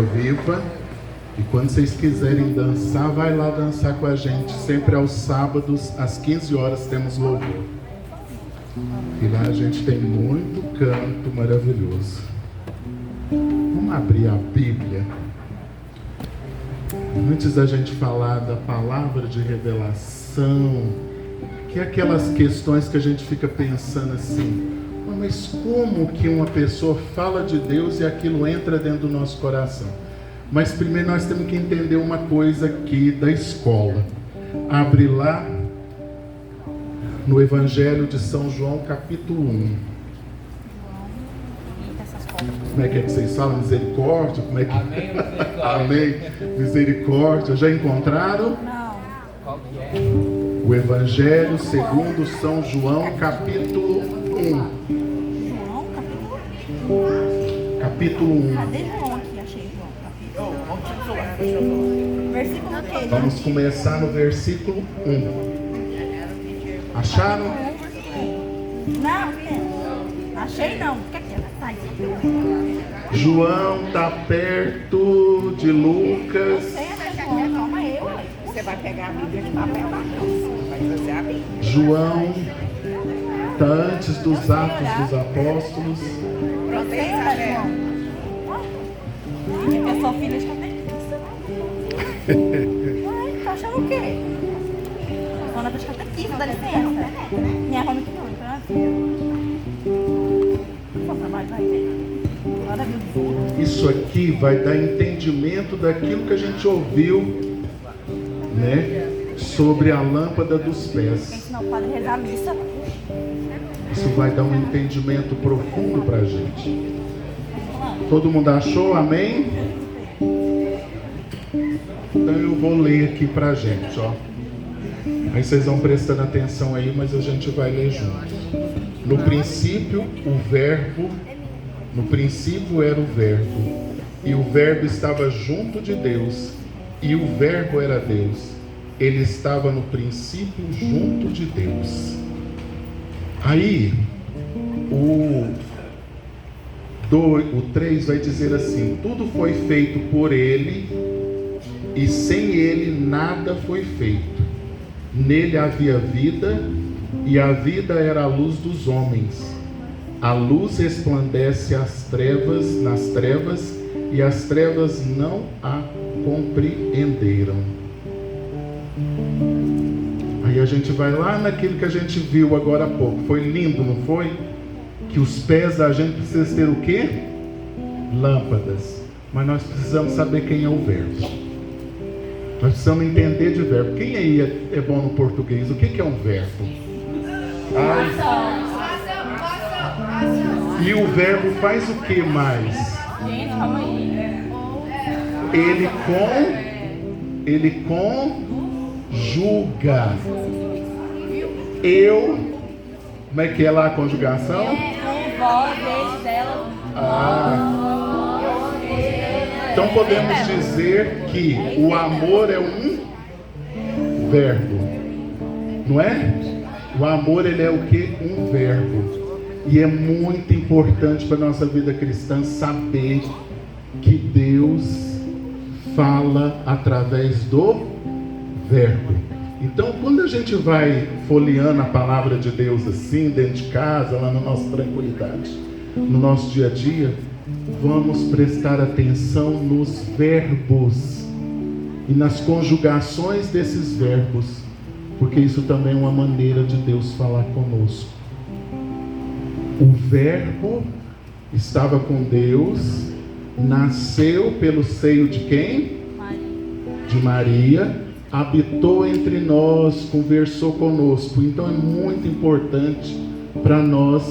Viva. E quando vocês quiserem dançar, vai lá dançar com a gente. Sempre aos sábados, às 15 horas, temos louvor. E lá a gente tem muito canto maravilhoso. Vamos abrir a Bíblia. Antes da gente falar da palavra de revelação, que é aquelas questões que a gente fica pensando assim, mas como que uma pessoa fala de Deus e aquilo entra dentro do nosso coração? Mas primeiro nós temos que entender uma coisa aqui da escola. Abre lá no Evangelho de São João, capítulo 1. Como é que vocês falam? Misericórdia? Como é que... Amém, misericórdia. Amém, misericórdia. Já encontraram? Não. Qual que é? O Evangelho segundo São João, capítulo 1. Capítulo 1. Cadê João aqui? Achei João. Capítulo. Versículo que? Vamos começar no versículo 1. Acharam? Não, achei não. O que é que é? Sai. João está perto de Lucas. Você é João, calma eu. Você vai pegar a Bíblia de papel lá, não. Vai fazer a Bíblia. João está antes dos Atos dos Apóstolos. Você é João. Eu sou filha de catequista. Ué, tá achando o quê? Dona dos catequistas, dá licença. Minha arruma aqui não, então só trabalho, vai. Glória a Deus. Isso aqui vai dar entendimento daquilo que a gente ouviu, né, sobre a lâmpada dos Quem pés. ensinar o padre a rezar a missa? Isso vai dar um entendimento profundo para a gente. Todo mundo achou? Amém? Então eu vou ler aqui para a gente, ó. Aí vocês vão prestando atenção aí, mas a gente vai ler junto. No princípio, o verbo. No princípio era o verbo. E o verbo estava junto de Deus. E o verbo era Deus. Ele estava no princípio junto de Deus. Aí, o 3 vai dizer assim: tudo foi feito por ele, e sem ele nada foi feito. Nele havia vida, e a vida era a luz dos homens. A luz resplandece nas trevas, e as trevas não a compreenderam. Aí a gente vai lá naquilo que a gente viu agora há pouco. Foi lindo, não foi? Que os pés da gente precisam ter o quê? Lâmpadas. Mas nós precisamos saber quem é o verbo. Nós precisamos entender de verbo. Quem aí é bom no português? O que é um verbo? E o verbo faz o que mais? Gente, calma aí. Ele conjuga. Como é que é lá a conjugação? Voz, beijo dela. Então podemos dizer que o amor é um verbo, não é? O amor, ele é o que? Um verbo. E é muito importante para a nossa vida cristã saber que Deus fala através do verbo. Então, quando a gente vai folheando a palavra de Deus assim, dentro de casa, lá na nossa tranquilidade, no nosso dia a dia, vamos prestar atenção nos verbos e nas conjugações desses verbos, porque isso também é uma maneira de Deus falar conosco. O verbo estava com Deus, nasceu pelo seio de quem? De Maria, habitou entre nós, conversou conosco. Então é muito importante para nós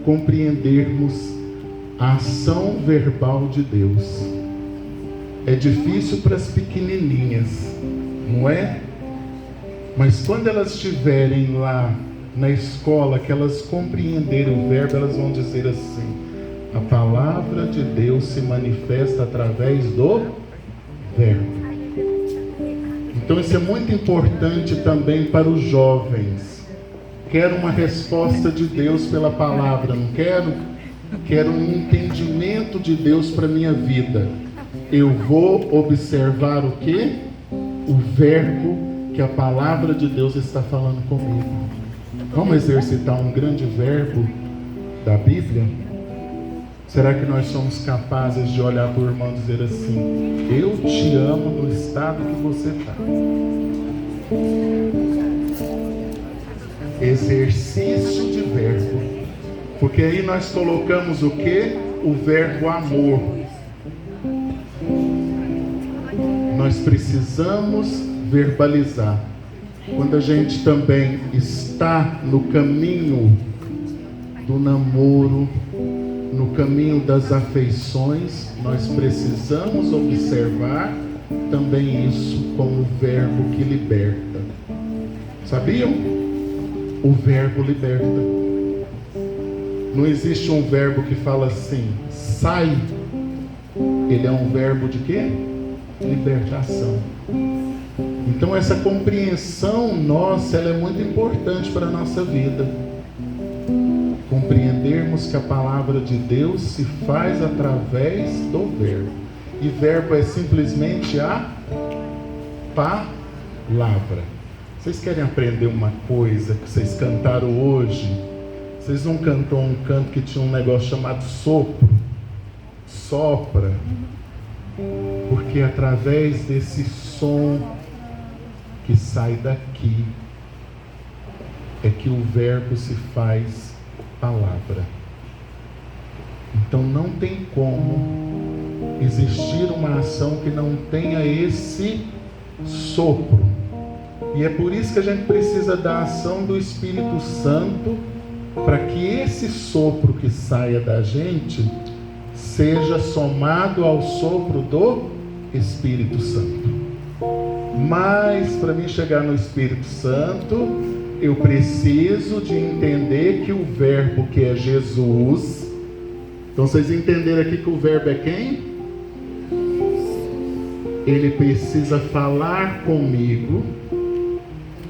compreendermos a ação verbal de Deus. É difícil para as pequenininhas, não é? Mas quando elas estiverem lá na escola, que elas compreenderem o verbo, elas vão dizer assim: a palavra de Deus se manifesta através do verbo. Então isso é muito importante também para os jovens. Quero uma resposta de Deus pela palavra, não quero? Quero um entendimento de Deus para a minha vida. Eu vou observar o quê? O verbo que a palavra de Deus está falando comigo. Vamos exercitar um grande verbo da Bíblia? Será que nós somos capazes de olhar para o irmão e dizer assim: eu te amo no estado que você está? Exercício de verbo. Porque aí nós colocamos o quê? O verbo amor. Nós precisamos verbalizar. Quando a gente também está no caminho do namoro, no caminho das afeições, nós precisamos observar também isso como o verbo que liberta. Sabiam? O verbo liberta. Não existe um verbo que fala assim, sai. Ele é um verbo de quê? Libertação. Então essa compreensão nossa, ela é muito importante para a nossa vida. Compreendermos que a palavra de Deus se faz através do verbo. E verbo é simplesmente a palavra. Vocês querem aprender uma coisa que vocês cantaram hoje? Vocês não cantou um canto que tinha um negócio chamado sopro? Sopra. Porque através desse som que sai daqui é que o verbo se faz palavra. Então não tem como existir uma ação que não tenha esse sopro. E é por isso que a gente precisa da ação do Espírito Santo, para que esse sopro que saia da gente seja somado ao sopro do Espírito Santo. Mas para mim chegar no Espírito Santo, eu preciso de entender que o verbo que é Jesus. Então vocês entenderam aqui que o verbo é quem? Ele precisa falar comigo.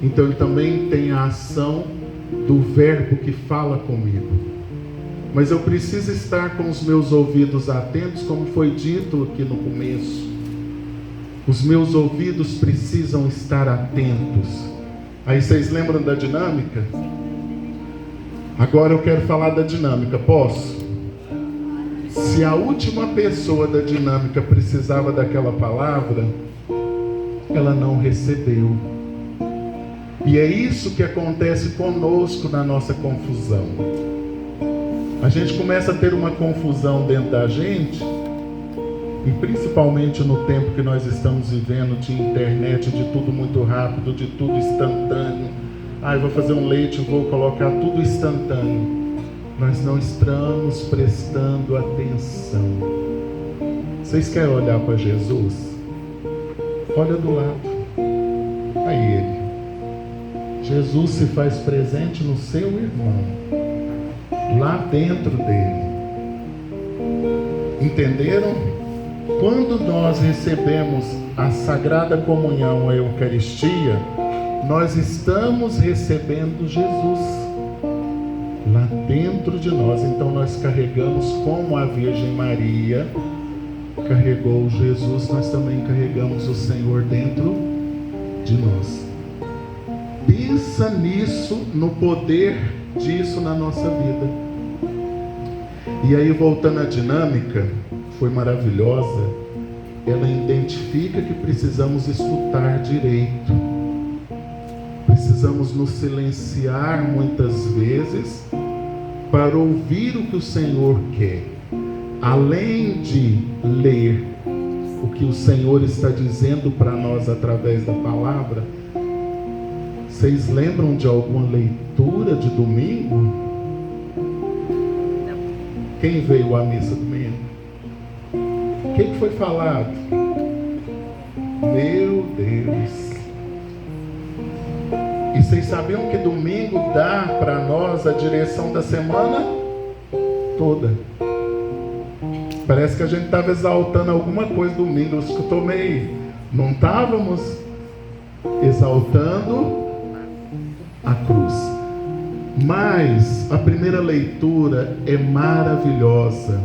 Então ele também tem a ação do verbo que fala comigo. Mas eu preciso estar com os meus ouvidos atentos, como foi dito aqui no começo. Os meus ouvidos precisam estar atentos. Aí vocês lembram da dinâmica? Agora eu quero falar da dinâmica, posso? Se a última pessoa da dinâmica precisava daquela palavra, ela não recebeu. E é isso que acontece conosco na nossa confusão. A gente começa a ter uma confusão dentro da gente, e principalmente no tempo que nós estamos vivendo, de internet, de tudo muito rápido, de tudo instantâneo. Eu vou fazer um leite, vou colocar tudo instantâneo. Nós não estamos prestando atenção. Vocês querem olhar para Jesus? Olha do lado. Aí ele. Jesus se faz presente no seu irmão, lá dentro dele. Entenderam? Quando nós recebemos a Sagrada Comunhão, a Eucaristia, nós estamos recebendo Jesus lá dentro de nós. Então nós carregamos, como a Virgem Maria carregou Jesus, nós também carregamos o Senhor dentro de nós. Pensa nisso, no poder disso na nossa vida. E aí, voltando à dinâmica, foi maravilhosa. Ela identifica que precisamos escutar direito. Precisamos nos silenciar muitas vezes para ouvir o que o Senhor quer. Além de ler o que o Senhor está dizendo para nós através da palavra, vocês lembram de alguma leitura de domingo? Quem veio à missa domingo? O que foi falado? Meu Deus! E vocês sabiam que domingo dá para nós a direção da semana toda? Parece que a gente estava exaltando alguma coisa domingo. Eu escutou meio. Não estávamos exaltando a cruz. Mas a primeira leitura é maravilhosa.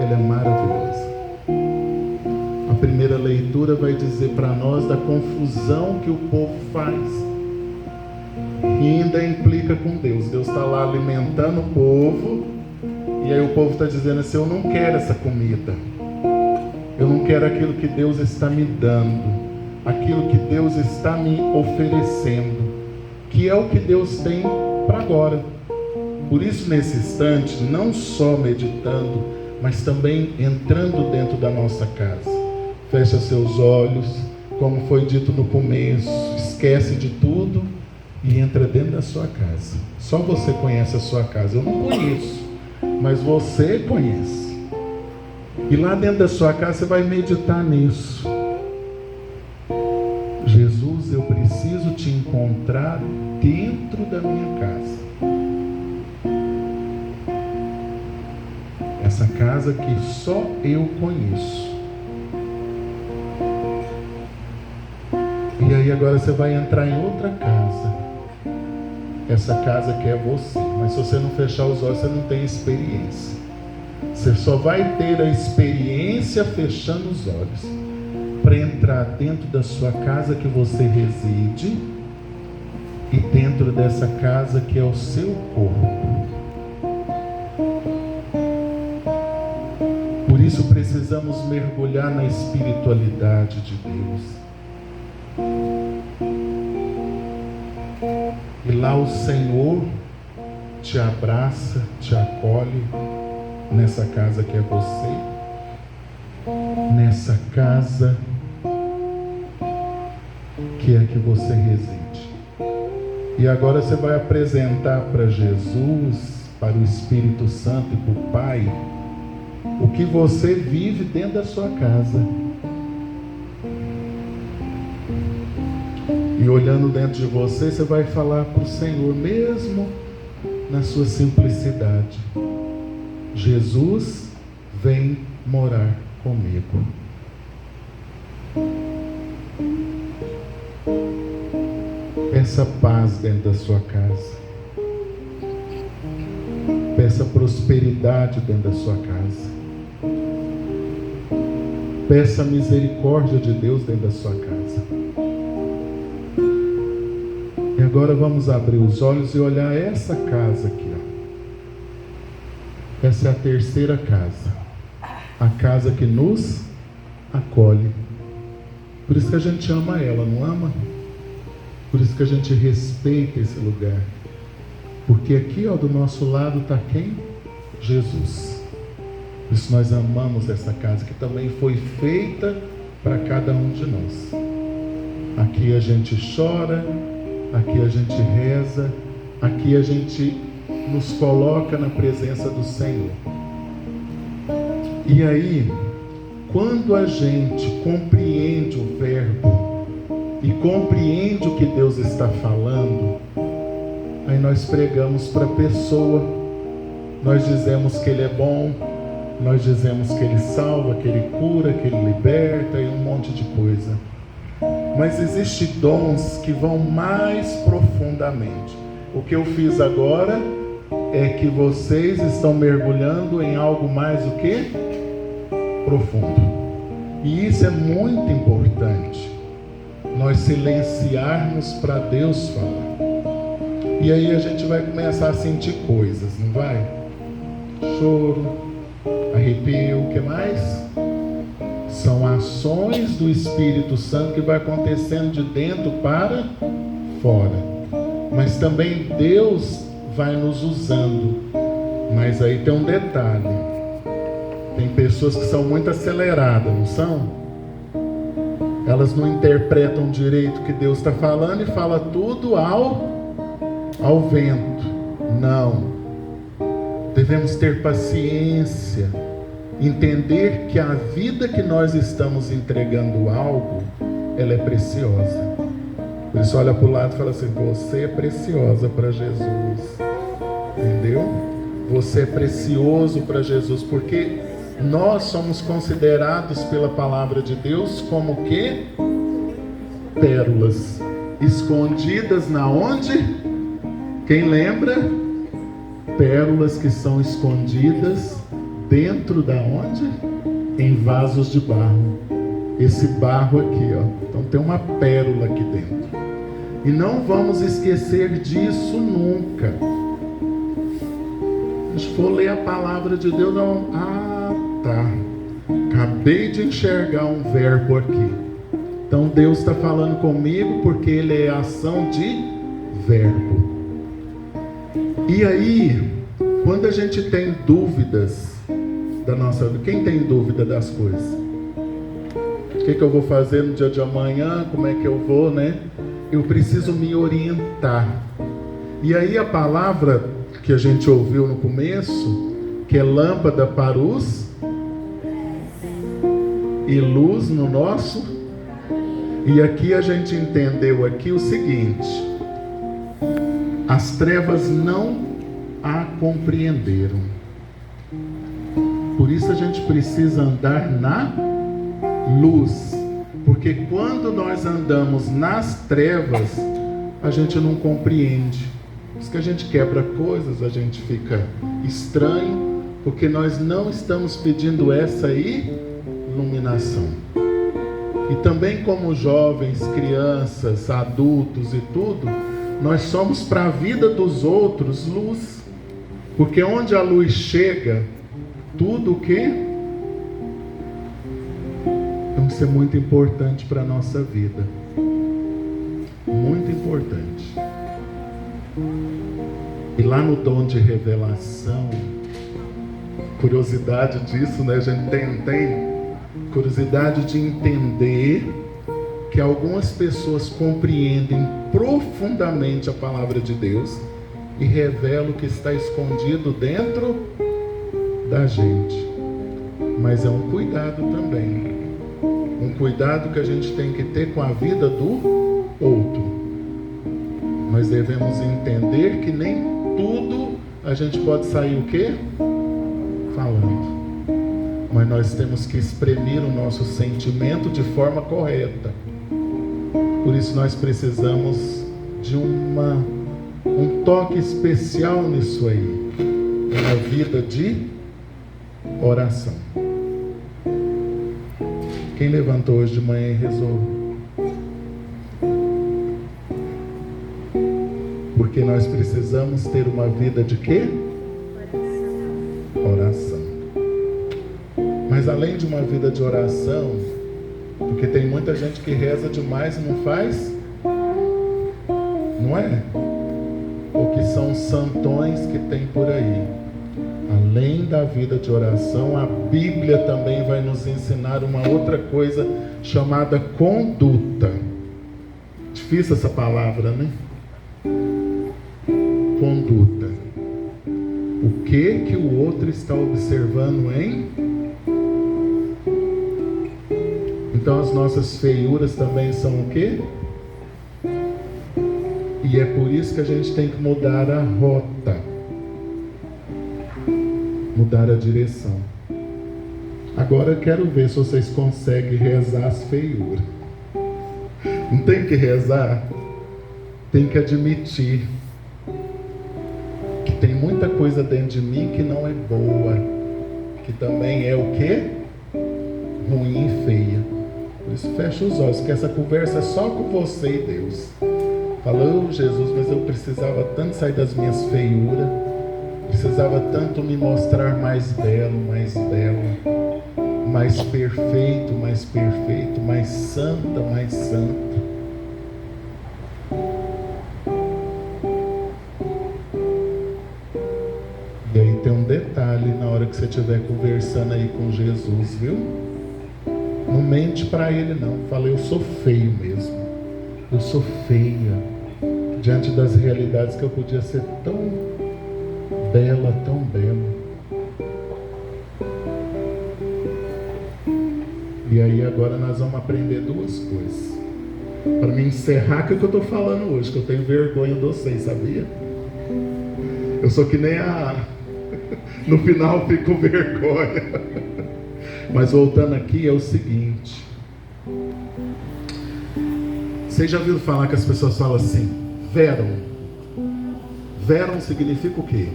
Ela é maravilhosa. primeira leitura vai dizer para nós da confusão que o povo faz. E ainda implica com Deus. Deus está lá alimentando o povo. E aí o povo está dizendo assim: eu não quero essa comida. Eu não quero aquilo que Deus está me dando. Aquilo que Deus está me oferecendo. Que é o que Deus tem para agora. Por isso, nesse instante, não só meditando, mas também entrando dentro da nossa casa. Fecha seus olhos, como foi dito no começo, esquece de tudo e entra dentro da sua casa. Só você conhece a sua casa. Eu não conheço, mas você conhece. E lá dentro da sua casa você vai meditar nisso. Jesus, eu preciso te encontrar dentro da minha casa. Essa casa que só eu conheço. E aí agora você vai entrar em outra casa. Essa casa que é você. Mas se você não fechar os olhos, você não tem experiência. Você só vai ter a experiência fechando os olhos. Para entrar dentro da sua casa que você reside. E dentro dessa casa que é o seu corpo. Por isso precisamos mergulhar na espiritualidade de Deus. E lá o Senhor te abraça, te acolhe nessa casa que é você, nessa casa que é que você reside. E agora você vai apresentar para Jesus, para o Espírito Santo e para o Pai, o que você vive dentro da sua casa. E olhando dentro de você, você vai falar para o Senhor, mesmo na sua simplicidade: Jesus, vem morar comigo. Peça paz dentro da sua casa. Peça prosperidade dentro da sua casa. Peça a misericórdia de Deus dentro da sua casa. E agora vamos abrir os olhos e olhar essa casa aqui, ó. Essa é a terceira casa. A casa que nos acolhe. Por isso que a gente ama ela, não ama? Por isso que a gente respeita esse lugar. Porque aqui, ó, do nosso lado está quem? Jesus. Por isso nós amamos essa casa, que também foi feita para cada um de nós. Aqui a gente chora, aqui a gente reza, aqui a gente nos coloca na presença do Senhor. E aí, quando a gente compreende o verbo e compreende o que Deus está falando, aí nós pregamos para a pessoa, nós dizemos que Ele é bom, nós dizemos que Ele salva, que Ele cura, que Ele liberta e um monte de coisa. Mas existem dons que vão mais profundamente. O que eu fiz agora é que vocês estão mergulhando em algo mais o quê? Profundo. E isso é muito importante. Nós silenciarmos para Deus falar. E aí a gente vai começar a sentir coisas, não vai? Choro, arrepio, o que mais? São ações do Espírito Santo que vai acontecendo de dentro para fora. Mas também Deus vai nos usando. Mas aí tem um detalhe. Tem pessoas que são muito aceleradas, não são? Elas não interpretam direito o que Deus está falando e fala tudo ao vento. Não. Devemos ter paciência, entender que a vida que nós estamos entregando algo, ela é preciosa. Por isso olha para o lado e fala assim: você é preciosa para Jesus. Entendeu? Você é precioso para Jesus, porque nós somos considerados pela palavra de Deus como o quê? Pérolas escondidas na onde? Quem lembra? Pérolas que são escondidas dentro da onde? Em vasos de barro. esse barro aqui, ó. Então tem uma pérola aqui dentro. E não vamos esquecer disso nunca. Se for ler a palavra de Deus, não. Ah, tá. Acabei de enxergar um verbo aqui. Então Deus está falando comigo porque Ele é ação de verbo. E aí, quando a gente tem dúvidas da nossa vida, quem tem dúvida das coisas? O que eu vou fazer no dia de amanhã? Como é que eu vou, né? Eu preciso me orientar. E aí a palavra que a gente ouviu no começo, que é lâmpada para os e luz no nosso. E aqui a gente entendeu aqui o seguinte: as trevas não a compreenderam. Por isso a gente precisa andar na luz. Porque quando nós andamos nas trevas, a gente não compreende. Por isso que a gente quebra coisas, a gente fica estranho, porque nós não estamos pedindo essa iluminação. E também como jovens, crianças, adultos e tudo, nós somos para a vida dos outros luz. Porque onde a luz chega, tudo o que? Então isso é muito importante para a nossa vida. Muito importante. E lá no dom de revelação, curiosidade disso, né? A gente tem curiosidade de entender que algumas pessoas compreendem profundamente a palavra de Deus e revelam o que está escondido dentro da gente. Mas é um cuidado também. Um cuidado que a gente tem que ter com a vida do outro. Nós devemos entender que nem tudo a gente pode sair o quê? Falando. Mas nós temos que exprimir o nosso sentimento de forma correta. Por isso nós precisamos de um toque especial nisso aí. Uma vida de oração. Quem levantou hoje de manhã e rezou? Porque nós precisamos ter uma vida de quê? Oração. Mas além de uma vida de oração, porque tem muita gente que reza demais e não faz, não é? Ou que são santões que tem por aí. Além da vida de oração, a Bíblia também vai nos ensinar uma outra coisa chamada conduta. Difícil essa palavra, né? Conduta. O que o outro está observando em? Então as nossas feiuras também são o quê? E é por isso que a gente tem que mudar a rota. Mudar a direção. Agora eu quero ver se vocês conseguem rezar as feiuras. Não tem que rezar? Tem que admitir que tem muita coisa dentro de mim que não é boa, que também é o quê? Ruim e feia. Por isso fecha os olhos, que essa conversa é só com você e Deus. Falou, Jesus, mas eu precisava tanto sair das minhas feiuras, precisava tanto me mostrar mais belo, mais bela, mais perfeito, mais santa, mais santa. E aí tem um detalhe na hora que você estiver conversando aí com Jesus, viu? Não mente para ele não. Fala, eu sou feio mesmo. Eu sou feia. Diante das realidades que eu podia ser tão bela, tão bela. E aí agora nós vamos aprender duas coisas. Para me encerrar, que é o que eu estou falando hoje, que eu tenho vergonha de vocês, sabia? Eu sou que nem no final eu fico com vergonha. Mas voltando aqui é o seguinte. Vocês já ouviram falar que as pessoas falam assim, veram? Veram significa o quê?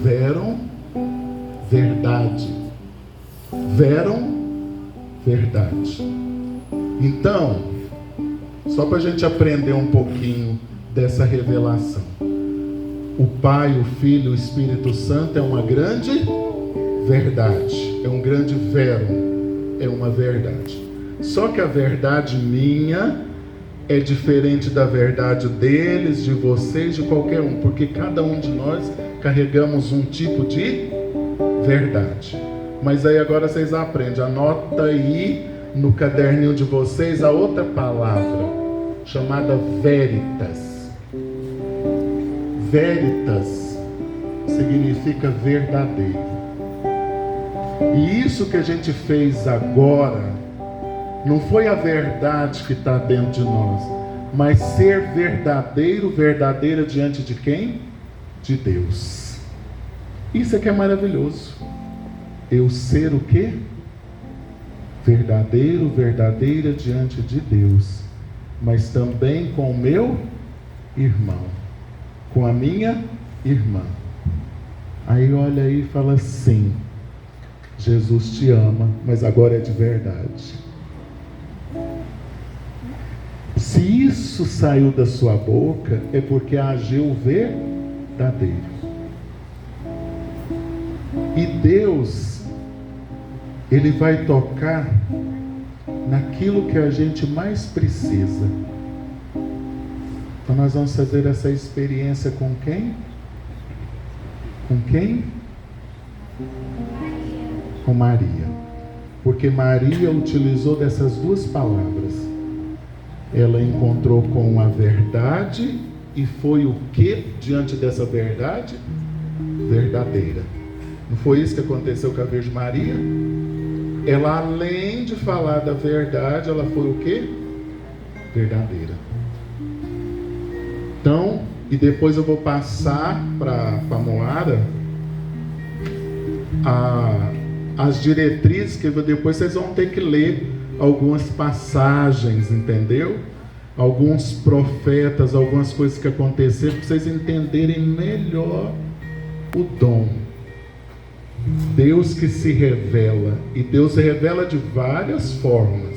Veram verdade. Veram verdade. Então, só para a gente aprender um pouquinho dessa revelação. O Pai, o Filho e o Espírito Santo é uma grande verdade. É um grande vero. É uma verdade. Só que a verdade minha é diferente da verdade deles, de vocês, de qualquer um. Porque cada um de nós carregamos um tipo de verdade. Mas aí agora vocês aprendem. Anota aí no caderninho de vocês a outra palavra, chamada veritas. Veritas significa verdadeiro. E isso que a gente fez agora não foi a verdade que está dentro de nós, mas ser verdadeiro, verdadeira diante de quem? De Deus. Isso é que é maravilhoso. Eu ser o quê? Verdadeiro, verdadeira diante de Deus, mas também com o meu irmão, com a minha irmã. Aí olha aí e fala assim: Jesus te ama, mas agora é de verdade. Se isso saiu da sua boca, é porque agiu verdadeiro. E Deus, Ele vai tocar naquilo que a gente mais precisa. Então nós vamos fazer essa experiência com quem? Com quem? Com Maria. Porque Maria utilizou dessas duas palavras. Ela encontrou com a verdade e foi o que diante dessa verdade? Verdadeira. Não foi isso que aconteceu com a Virgem Maria? Ela, além de falar da verdade, ela foi o que? Verdadeira. Então, e depois eu vou passar para a Moara as diretrizes, que depois vocês vão ter que ler algumas passagens, entendeu? Alguns profetas, algumas coisas que aconteceram, para vocês entenderem melhor o dom. Deus que se revela, e Deus se revela de várias formas,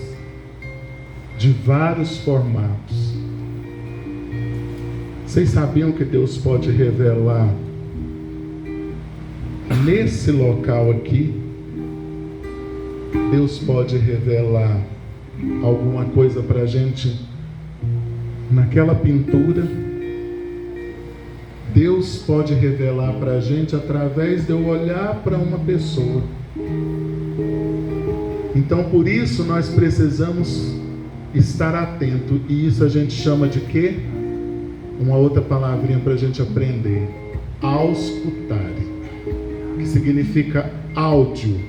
de vários formatos. Vocês sabiam que Deus pode revelar nesse local aqui? Deus pode revelar alguma coisa para a gente naquela pintura. Deus pode revelar para a gente através de eu olhar para uma pessoa. Então, por isso, nós precisamos estar atento. E isso a gente chama de quê? Uma outra palavrinha para a gente aprender: auscultare, que significa áudio,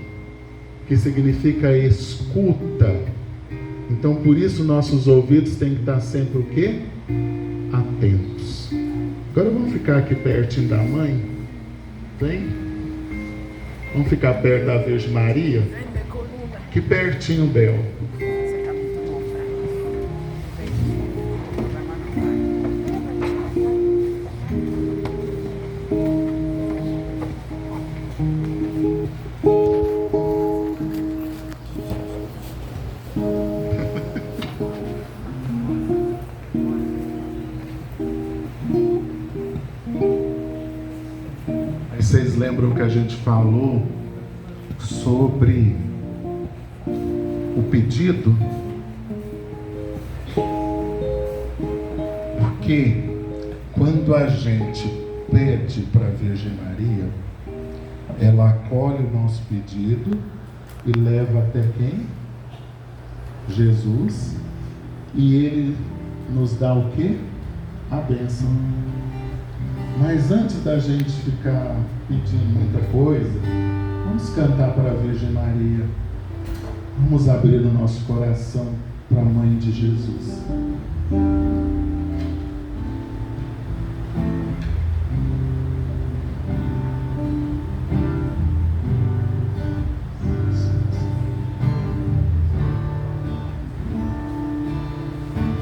que significa escuta. Então, por isso, nossos ouvidos têm que estar sempre o quê? Atentos. Agora vamos ficar aqui pertinho da mãe. Vem. Vamos ficar perto da Virgem Maria. Aqui pertinho dela. Vocês lembram que a gente falou sobre o pedido? Porque quando a gente pede para a Virgem Maria, ela acolhe o nosso pedido e leva até quem? Jesus. E Ele nos dá o quê? A bênção. Mas antes da gente ficar pedindo muita coisa, vamos cantar para a Virgem Maria. Vamos abrir o nosso coração para a Mãe de Jesus.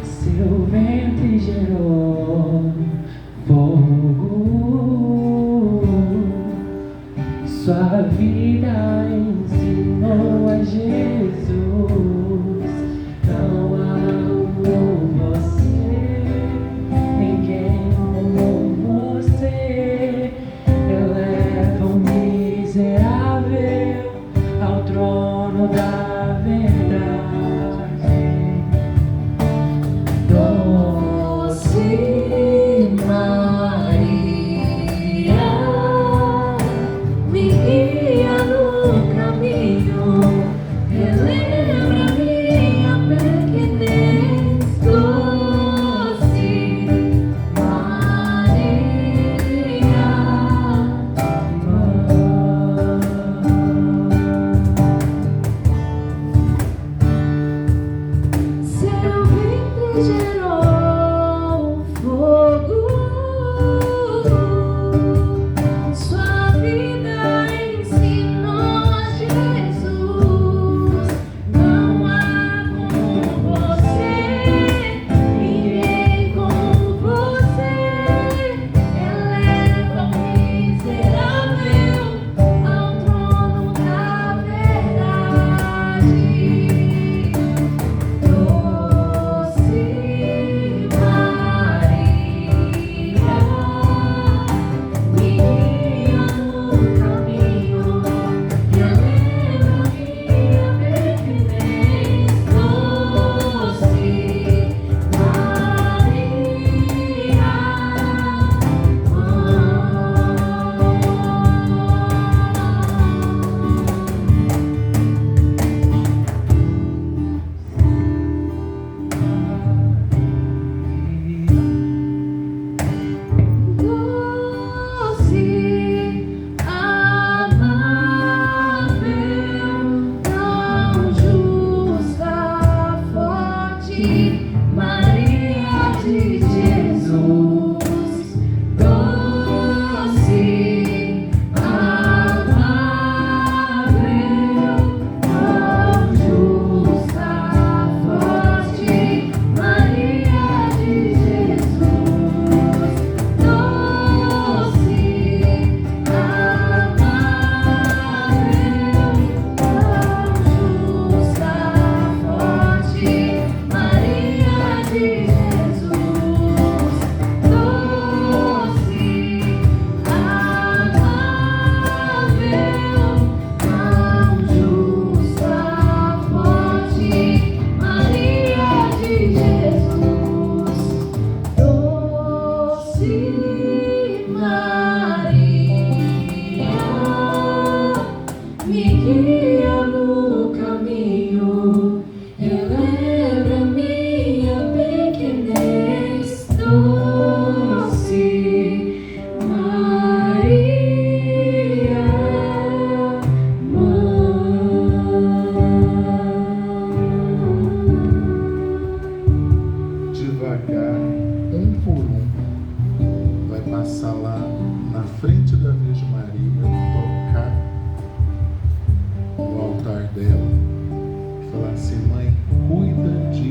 Seu ventre gerou fogo, sua vida ensinou a Jesus.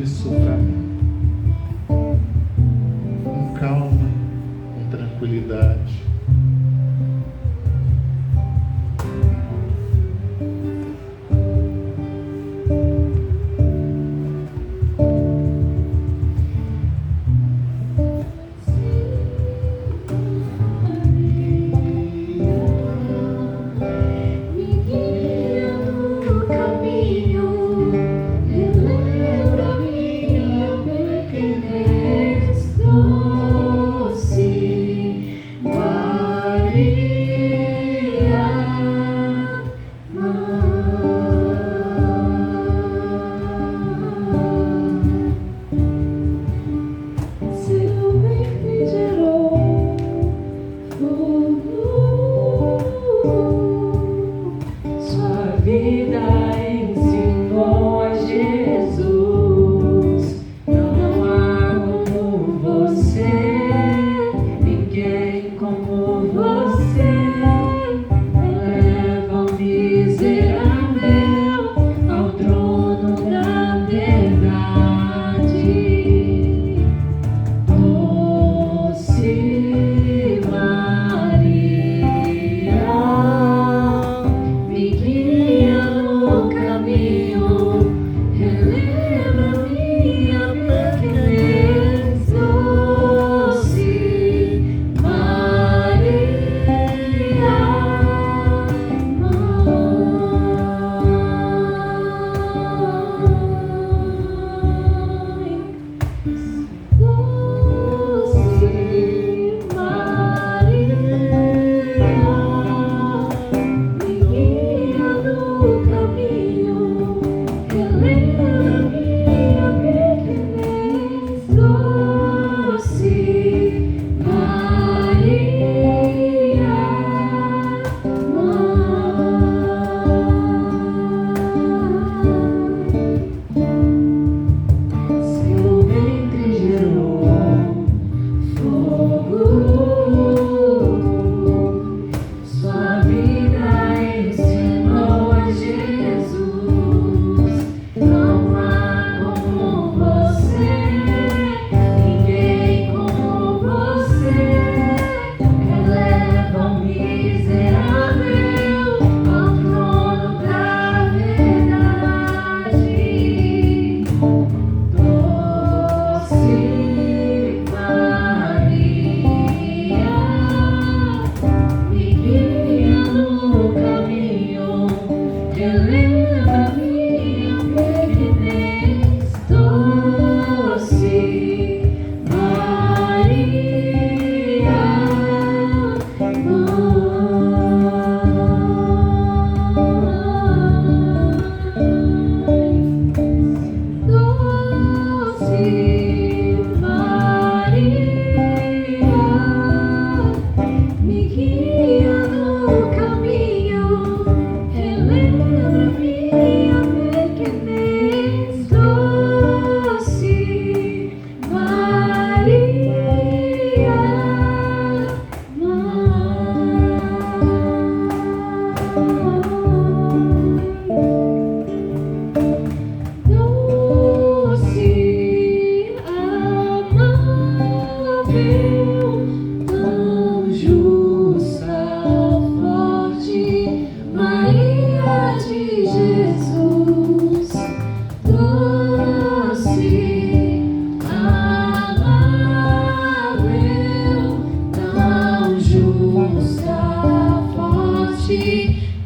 isso para mim. Com calma, com tranquilidade.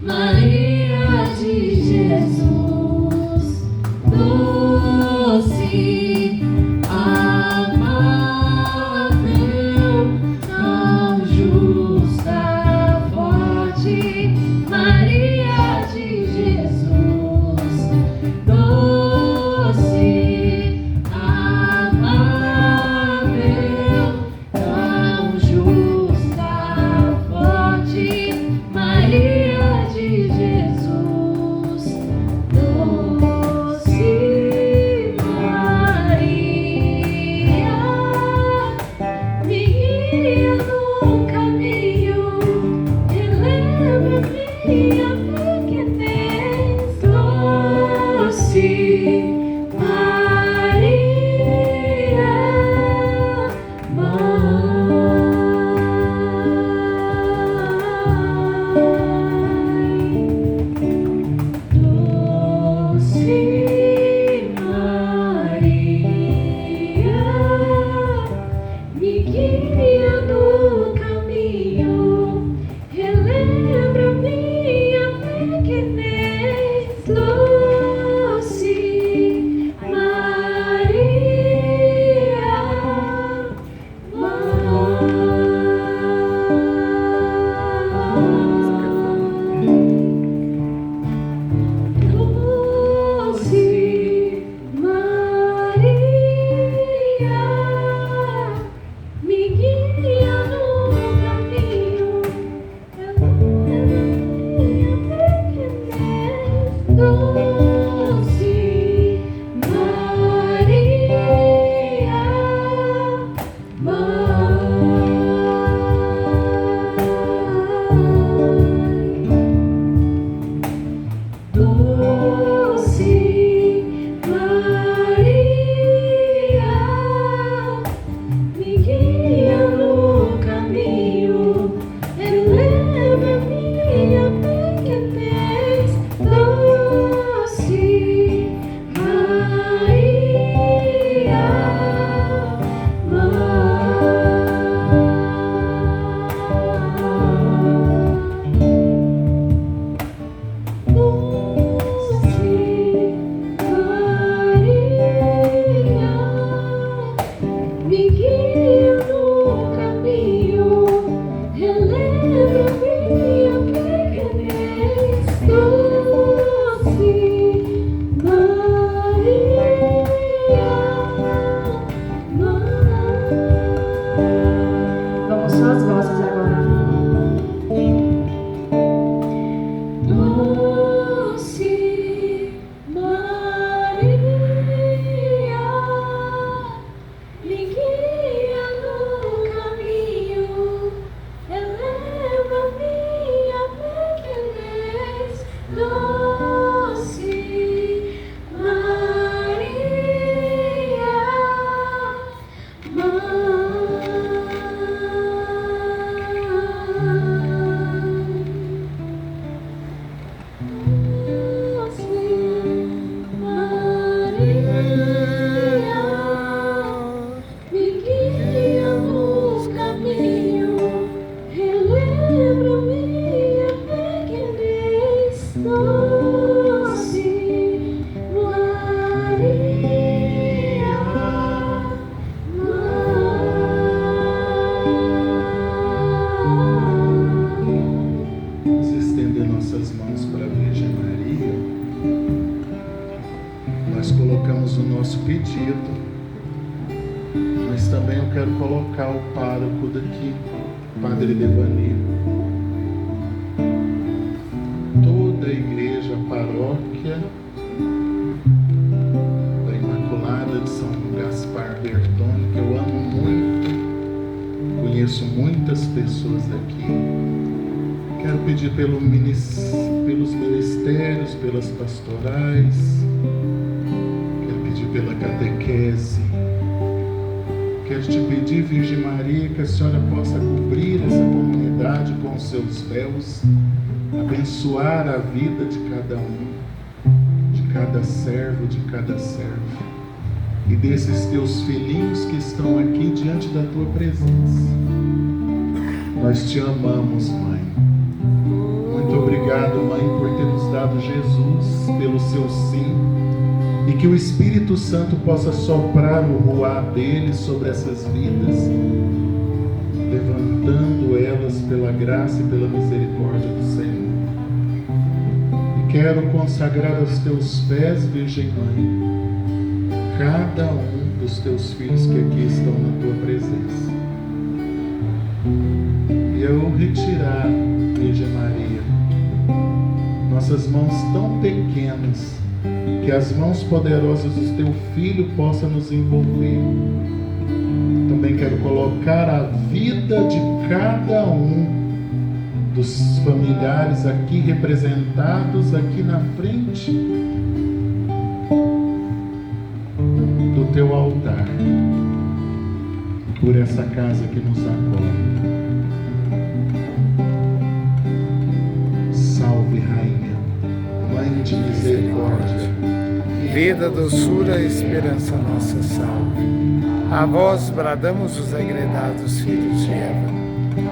Maria. nós colocamos o nosso pedido, mas também eu quero colocar o pároco daqui, Padre Devanir, toda a igreja, a paróquia da Imaculada de São Gaspar Bertone, que eu amo muito, conheço muitas pessoas daqui. Quero pedir pelos ministérios, pelas pastorais, quero pedir pela catequese, quero te pedir, Virgem Maria, que a Senhora possa cobrir essa comunidade com os seus véus, abençoar a vida de cada um, de cada servo, de cada serva, e desses teus filhinhos que estão aqui diante da tua presença. Nós te amamos, Mãe. Muito obrigado, Mãe, por ter nos dado Jesus, pelo seu sim, e que o Espírito Santo possa soprar o ruá dele sobre essas vidas, levantando elas pela graça e pela misericórdia do Senhor. E quero consagrar aos teus pés, Virgem Mãe, cada um dos teus filhos que aqui estão na tua presença. E eu retirar, Virgem Maria, nossas mãos tão pequenas, que as mãos poderosas do teu Filho possam nos envolver. Também quero colocar a vida de cada um dos familiares aqui representados aqui na frente do teu altar, por essa casa que nos acolhe. Salve, Rainha, Mãe de misericórdia, vida, doçura, esperança nossa, salve. A vós bradamos os agredados filhos de Eva,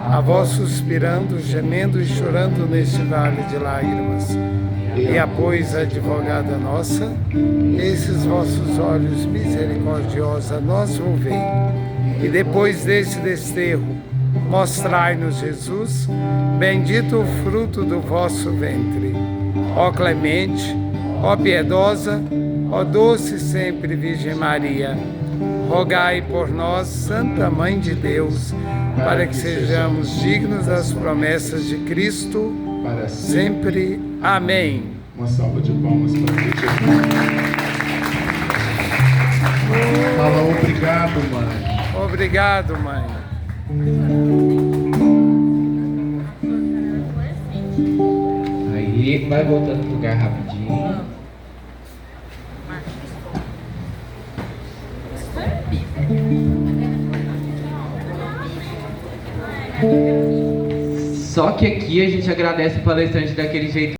a vós suspirando, gemendo e chorando neste vale de lágrimas. E a pois, advogada nossa, esses vossos olhos misericordiosa nós volvei. E depois desse desterro, mostrai-nos Jesus, bendito o fruto do vosso ventre. Ó clemente, ó piedosa, ó doce sempre Virgem Maria, rogai por nós, Santa Mãe de Deus, para que sejamos dignos das promessas de Cristo, para sempre. sempre. Amém. Uma salva de palmas para ti, Jesus. Fala obrigado, Mãe. Obrigado, Mãe. Aí vai voltando pro lugar rapidinho. Só que aqui a gente agradece o palestrante daquele jeito.